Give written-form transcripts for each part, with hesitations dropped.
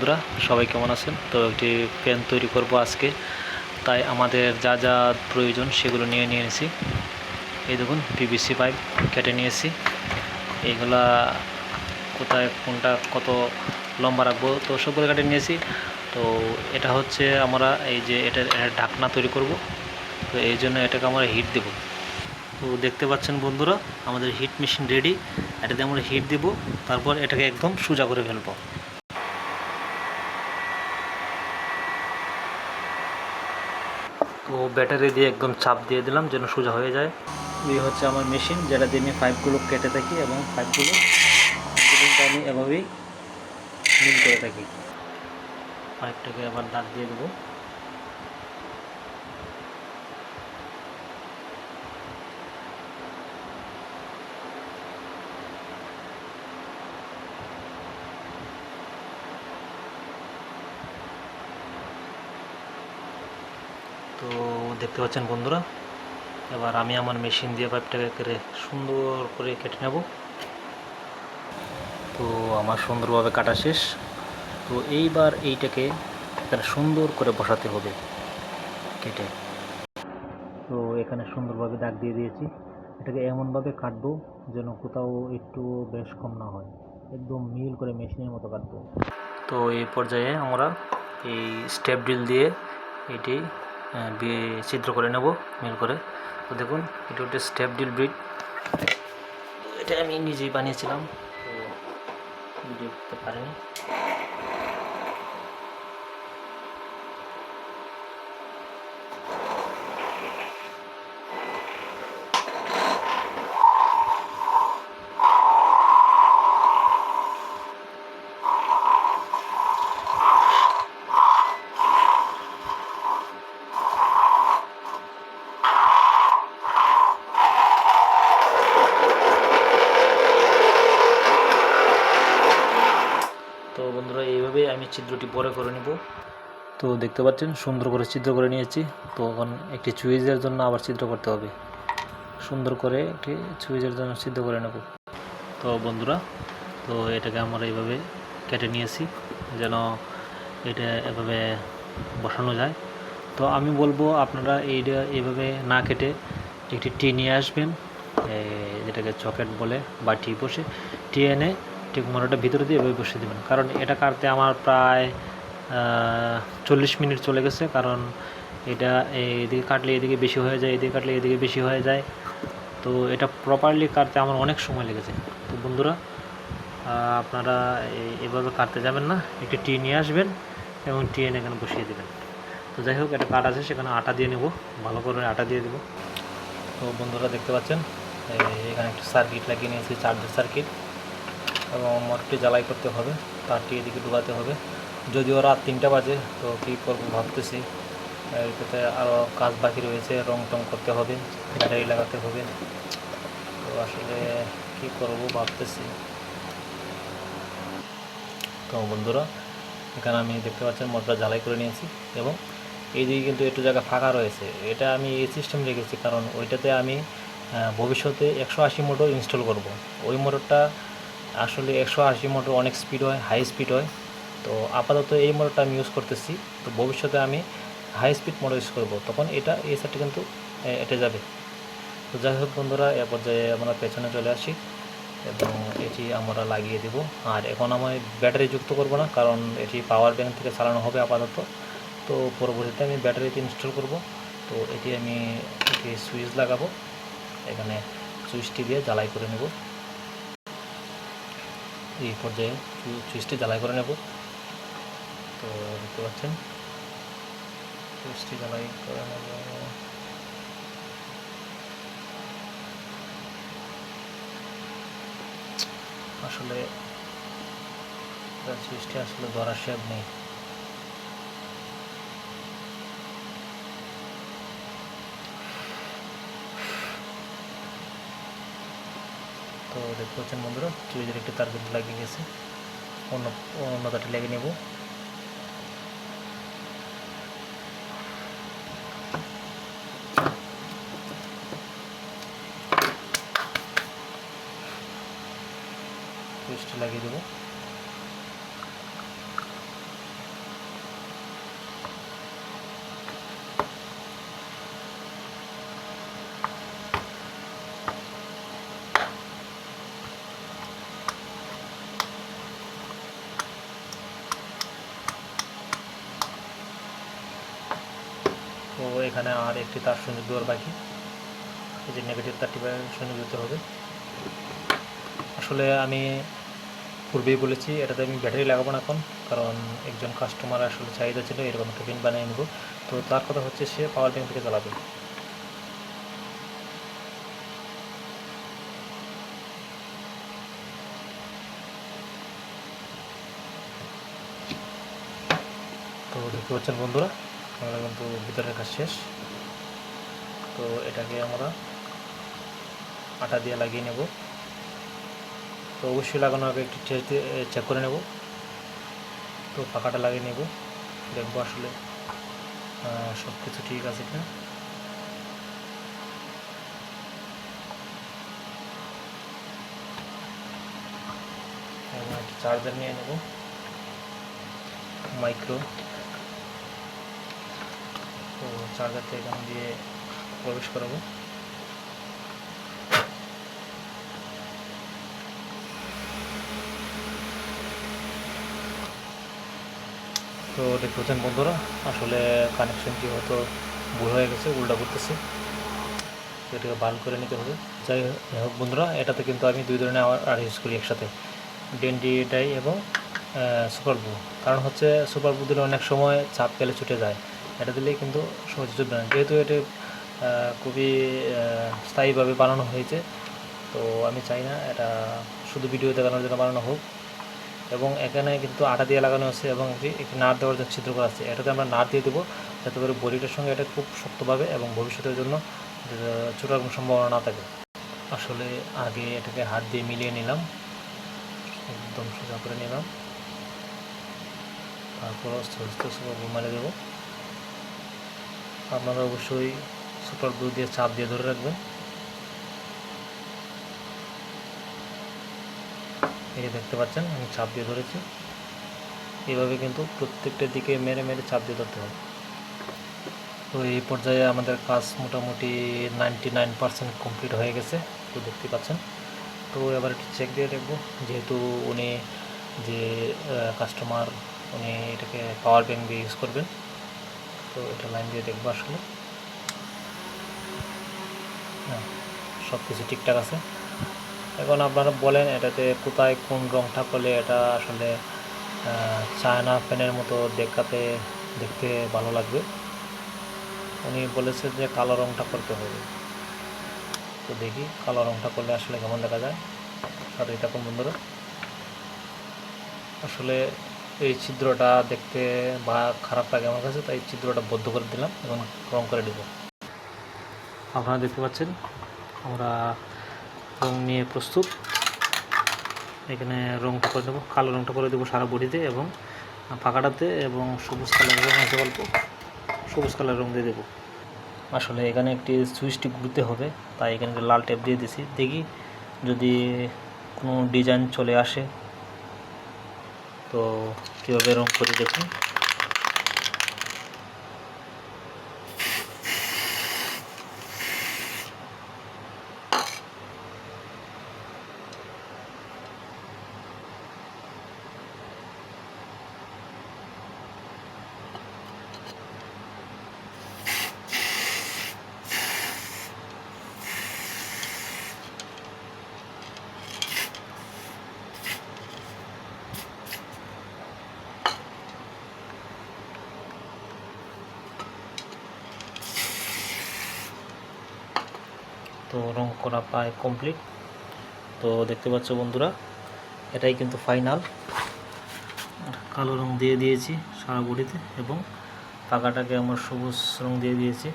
বন্ধুরা, সবাই কেমন আছেন? তো একটি পেন তৈরি করব আজকে, তাই আমাদের যা যা প্রয়োজন সেগুলো নিয়ে নিয়েছি। এই দেখুন, পিভিসি পাইপ কেটে নিয়েছি। এইগুলা কোথায় কোনটা কত লম্বা রাখবো তো সবগুলো কেটে নিয়েছি। তো এটা হচ্ছে আমরা এই যে এটা ঢাকনা তৈরি করব, তো এই জন্য এটাকে আমরা হিট দেব। তো দেখতে পাচ্ছেন বন্ধুরা, আমাদের হিট মেশিন রেডি। এটাতে আমরা হিট দেব, তারপর এটাকে একদম সোজা করে ফেলবো। তো ব্যাটারি দিয়ে একদম চাপ দিয়ে দিলাম যেন সোজা হয়ে যায়। এই হচ্ছে আমার মেশিন, যেটা দিয়ে আমি পাইপগুলো কেটে থাকি এবং পাইপগুলো আমি এভাবেই মিল করে থাকি। পাইপটাকে আবার দাগ দিয়ে দেবো। তো দেখতে পাচ্ছেন বন্ধুরা, এবার আমি আমার মেশিন দিয়ে পাইপটাকে কেটে সুন্দর করে কেটে নেব। তো আমার সুন্দরভাবে কাটা শেষ। তো এইবার এইটাকে এখানে সুন্দর করে বসাতে হবে কেটে। তো এখানে সুন্দরভাবে দাগ দিয়ে দিয়েছি। এটাকে এমনভাবে কাটবো যেন কোথাও একটু বেশ কম না হয়, একদম মিল করে মেশিনের মতো কাটবো। তো এই পর্যায়ে আমরা এই স্টেপ ড্রিল দিয়ে এটি ছিদ্র করে নেব মিল করে। তো দেখুন, এটা হচ্ছে স্টেপ ড্রিল ব্রিড। এটা আমি নিজেই বানিয়েছিলাম, তো ভিডিও করতে পারিনি। তো বন্ধুরা, এইভাবেই আমি ছিদ্রটি পরে করে নেব। তো দেখতে পাচ্ছেন সুন্দর করে ছিদ্র করে নিয়েছি। তো এখন একটি সুইচের জন্য আবার ছিদ্র করতে হবে। সুন্দর করে একটি সুইচের জন্য ছিদ্র করে নেব। তো বন্ধুরা, তো এটাকে আমরা এইভাবে কেটে নিয়েছি যেন এটা এভাবে বসানো যায়। তো আমি বলবো আপনারা এইটা এইভাবে না কেটে একটি টি নিয়ে আসবেন, যেটাকে চকেট বলে, বা টি বসে টি এনে ঠিক মোটরটা ভিতরে দিয়ে এভাবে বসিয়ে দেবেন। কারণ এটা কাটতে আমার প্রায় 40 মিনিট চলে গেছে। কারণ এটা এইদিকে কাটলে এদিকে বেশি হয়ে যায়, এদিকে কাটলে এদিকে বেশি হয়ে যায়। তো এটা প্রপারলি কাটতে আমার অনেক সময় লেগেছে। তো বন্ধুরা, আপনারা এভাবে কাটতে যাবেন না, একটি টি নিয়ে আসবেন এবং টি এনে এখানে বসিয়ে দেবেন। তো যাই হোক, একটা কাট আছে, সেখানে আটা দিয়ে নেব, ভালো করে আটা দিয়ে দেবো। তো বন্ধুরা দেখতে পাচ্ছেন, এখানে একটা সার্কিট লাগিয়ে নিয়েছি, চার্জের সার্কিট, এবং মোটরটি জ্বালাই করতে হবে, তারটি এদিকে ঢোকাতে হবে। যদিও রাত 3টা বাজে, তো কী করবো ভাবতেছি। এটাতে আরও কাজ বাকি রয়েছে, রং টং করতে হবে, ব্যাটারি লাগাতে হবে। তো আসলে কী করবো ভাবতেছি। তো বন্ধুরা, এখানে আমি দেখতে পাচ্ছেন মোটরটা জ্বালাই করে নিয়েছি, এবং এইদিকে কিন্তু একটু জায়গা ফাঁকা রয়েছে। এটা আমি এই সিস্টেম রেখেছি কারণ ওইটাতে আমি ভবিষ্যতে 180 মোটর ইনস্টল করব। ওই মোটরটা আসলে 180 মোটর অনেক স্পিড হয়, হাই স্পিড হয়। তো আপাতত এই মোটরটা আমি ইউজ করতেছি। তো ভবিষ্যতে আমি হাই স্পিড মোটর ইউজ করব, তখন এই সেটটা কিন্তু এটে যাবে। তো যাই হোক বন্ধুরা, এ পর্যায়ে আমরা পেছনে চলে আসি এবং এটি আমরা লাগিয়ে দেব। আর এখন আমি ব্যাটারি যুক্ত করব না, কারণ এটি পাওয়ার ব্যাংক থেকে চালানো হবে আপাতত। তো পরবর্তীতে আমি ব্যাটারিতে ইনস্টল করব। তো এটি আমি একটি সুইচ লাগাবো, এখানে সুইচটি দিয়ে জ্বালাই করে নেব। এই পর্যায়ে সুইচটি জ্বালাই করে নেব। তো দেখতে পাচ্ছেন সুইচটি জ্বালাই করে নেব। আসলে সুইচটি আসলে ধরার শেপ নেই। তো দেখতে পাচ্ছেন বন্ধুরা, সুইচের একটি তার কিন্তু লাগিয়ে গেছে, অন্য তারটি লাগিয়ে নেব। সুইচটি লাগিয়ে দেবো। এখানে আর একটি তার সংযোগ দেওয়ার বাকি, এই যে নেগেটিভ তারটি সংযোগ দিতে হবে। আসলে আমি পূর্বেই বলেছি এটাতে আমি ব্যাটারি লাগাবো না এখন, কারণ একজন কাস্টমার আসলে চাহিদা ছিল এরকম একটা পিন বানিয়ে নেব। তো তার কথা হচ্ছে সে পাওয়ার ব্যাংক থেকে চালাবে। তো দেখতে পাচ্ছেন বন্ধুরা, আমরা কিন্তু ভিতরের কাজ শেষ। তো এটাকে আমরা আটা দিয়ে লাগিয়ে নেব। তো অবশ্যই লাগানোর আগে একটু চেক করে নেব। তো পাখাটা লাগিয়ে নেব, দেখবো আসলে সব কিছু ঠিক আছে কিনা। এবং একটা চার্জার নিয়ে নেব মাইক্রো। তো চার্জারটা এখান দিয়ে প্রবেশ করাবো। তো দেখতে পাচ্ছেন বন্ধুরা, আসলে কানেকশনটি হয়তো ভুল হয়ে গেছে, উল্টা করতেছে, এটাকে বাল করে নিতে হবে। যাই হোক বন্ধুরা, এটাতে কিন্তু আমি দুই ধরনের আর ইউজ করি একসাথে, ডেন্ডি ডাই এবং সুপার ব্লু। কারণ হচ্ছে সুপার ব্লু দিলে অনেক সময় চাপ পেলে ছুটে যায়, এটা দিলেই কিন্তু সহজে ছুটবে না, যেহেতু এটি খুবই স্থায়ীভাবে বানানো হয়েছে। তো আমি চাই না এটা শুধু ভিডিও দেখানোর জন্য বানানো হোক। এবং এখানে কিন্তু আটা দিয়ে লাগানো আছে এবং একটি নাট দেওয়ার জন্য ছিদ্র করা আছে, এটাতে আমরা নাট দিয়ে দেবো যাতে করে বডিটার সঙ্গে এটা খুব শক্তভাবে এবং ভবিষ্যতের জন্য ছোটার কোনো সম্ভাবনা না থাকে। আসলে আগে এটাকে হাত দিয়ে মিলিয়ে নিলাম, একদম সোজা করে নিলাম, তারপর আস্তে আস্তে সুপার গ্লু মারিয়ে দেবো। আপনারা অবশ্যই সুপার গ্লু দিয়ে চাপ দিয়ে ধরে রাখবেন। এই দেখতে পাচ্ছেন আমি চাপ দিয়ে ধরেছি, এইভাবে কিন্তু প্রত্যেকটা দিকে মেরে মেরে চাপ দিয়ে ধরতে হবে। তো এই পর্যায়ে আমাদের কাজ মোটামুটি 99% কমপ্লিট হয়ে গেছে, তো দেখতে পাচ্ছেন। তো এবার একটু চেক দিয়ে দেখবো, যেহেতু উনি যে কাস্টমার উনি এটাকে পাওয়ার ব্যাংক দিয়ে ইউজ করবেন। তো এটা লাইন দিয়ে দেখবো আসলে হ্যাঁ সব কিছু ঠিকঠাক আছে। এখন আপনারা বলেন এটাতে কোথায় কোন রঙটা করলে এটা আসলে চায়না ফ্যানের মতো দেখতে ভালো লাগবে। উনি বলেছে যে কালো রঙটা করতে হবে, তো দেখি কালো রঙটা করলে আসলে কেমন দেখা যায়। সাথে থাকুন বন্ধুরা। আসলে এই ছিদ্রটা দেখতে বা খারাপ লাগে আমার কাছে, তাই ছিদ্রটা বদ্ধ করে দিলাম, এবং রং করে দেব। আপনারা দেখতে পাচ্ছেন আমরা রং নিয়ে প্রস্তুত। এখানে রংটা করে দেবো, কালো রংটা করে দেবো সারা বডিতে এবং পাখাটাতে, এবং সবুজ কালার রং আছে অল্প, সবুজ কালার রং দিয়ে দেবো। আসলে এখানে একটি সুইচটি ঘুরতে হবে, তাই এখানে লাল টেপ দিয়ে দিছি, দেখি যদি কোনো ডিজাইন চলে আসে। তো কীভাবে রং করে দেখুন। তো রং করা প্রায় কমপ্লিট। তো দেখতে পাচ্ছ বন্ধুরা, এটাই কিন্তু ফাইনাল। কালো রং দিয়ে দিয়েছি সারা বডিতে এবং পাখাটাকে আমার সবুজ রং দিয়ে দিয়েছি।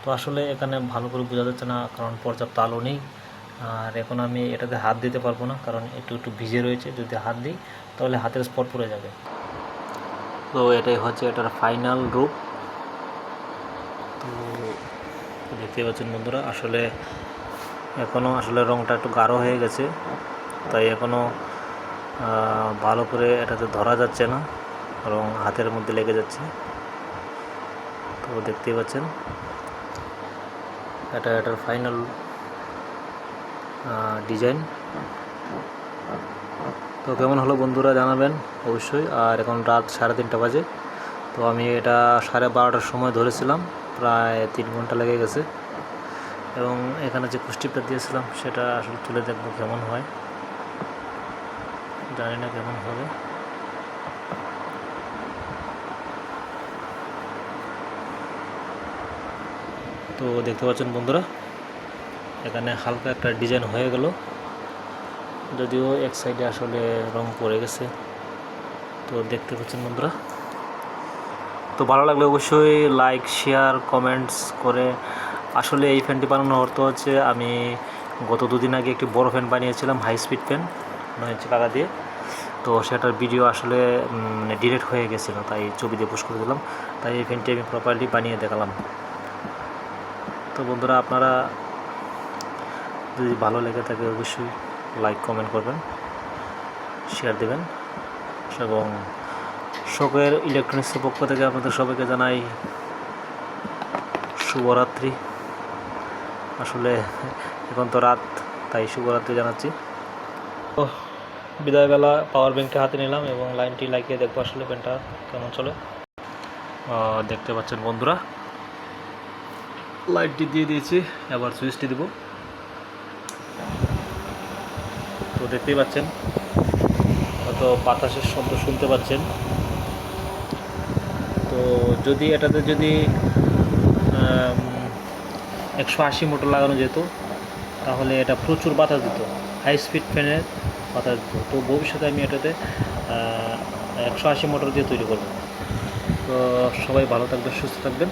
তো আসলে এখানে ভালো করে বোঝা যাচ্ছে না, কারণ পর্যাপ্ত আলো নেই। আর এখন আমি এটাতে হাত দিতে পারবো না, কারণ একটু একটু ভিজে রয়েছে, যদি হাত দিই তাহলে হাতের স্পট পড়ে যাবে। তো এটাই হচ্ছে এটার ফাইনাল রূপ। তো দেখতে পাচ্ছেন বন্ধুরা, আসলে এখনও আসলে রংটা একটু গাঢ় হয়ে গেছে, তাই এখনও ভালো করে এটাতে ধরা যাচ্ছে না, রং হাতের মধ্যে লেগে যাচ্ছে। তো দেখতেই পাচ্ছেন এটার ফাইনাল ডিজাইন। তো কেমন হলো বন্ধুরা জানাবেন অবশ্যই। আর এখন রাত 3:30 বাজে, তো আমি এটা 12:30টার সময় ধরেছিলাম, প্রায় 3 ঘন্টা লেগে গেছে। এবং এখানে যে কুস্টিপটা দিয়েছিলাম সেটা আসলে তুলে দেখবো কেমন হয়, জানি না কেমন হবে। তো দেখতে পাচ্ছেন বন্ধুরা, এখানে হালকা একটা ডিজাইন হয়ে গেল, যদিও এক সাইডে আসলে রং পড়ে গেছে। তো দেখতে পাচ্ছেন বন্ধুরা, তো ভালো লাগলে অবশ্যই লাইক শেয়ার কমেন্টস করে। আসলে এই ফ্যানটি বানানোর অর্থ হচ্ছে, আমি গত 2 দিন আগে একটি বড় ফ্যান বানিয়েছিলাম, হাই স্পিড ফ্যান 9 ইঞ্চি টাকা দিয়ে। তো সেটার ভিডিও আসলে ডিলিট হয়ে গেছিলো, তাই ছবি দিয়ে পোস্ট করে দিলাম। তাই এই ফ্যানটি আমি প্রপারলি বানিয়ে দেখালাম। তো বন্ধুরা, আপনারা যদি ভালো লেগে থাকে অবশ্যই লাইক কমেন্ট করবেন, শেয়ার দেবেন। এবং শখের ইলেকট্রনিক্সের পক্ষ থেকে আপনাদের সবাইকে জানাই শুভরাত্রি। আসলে এখন তো রাত, তাই শুভরাত্রি জানাচ্ছি। তো বিদায়বেলা পাওয়ার ব্যাঙ্কটা হাতে নিলাম এবং লাইনটি লাগিয়ে দেখবো আসলে ফ্যানটা কেমন চলে। দেখতে পাচ্ছেন বন্ধুরা, লাইটটি দিয়ে দিয়েছি, এবার সুইচটি দেব। তো দেখতেই পাচ্ছেন, হয়তো বাতাসের শব্দ শুনতে পাচ্ছেন। তো যদি এটাতে 180 মোটর লাগানো যেত তাহলে এটা প্রচুর বাতাস দিত, হাই স্পিড ফ্যানের বাতাস দিত। তো ভবিষ্যতে আমি এটাতে 180 মোটর দিয়ে তৈরি করব। তো সবাই ভালো থাকবেন, সুস্থ থাকবেন।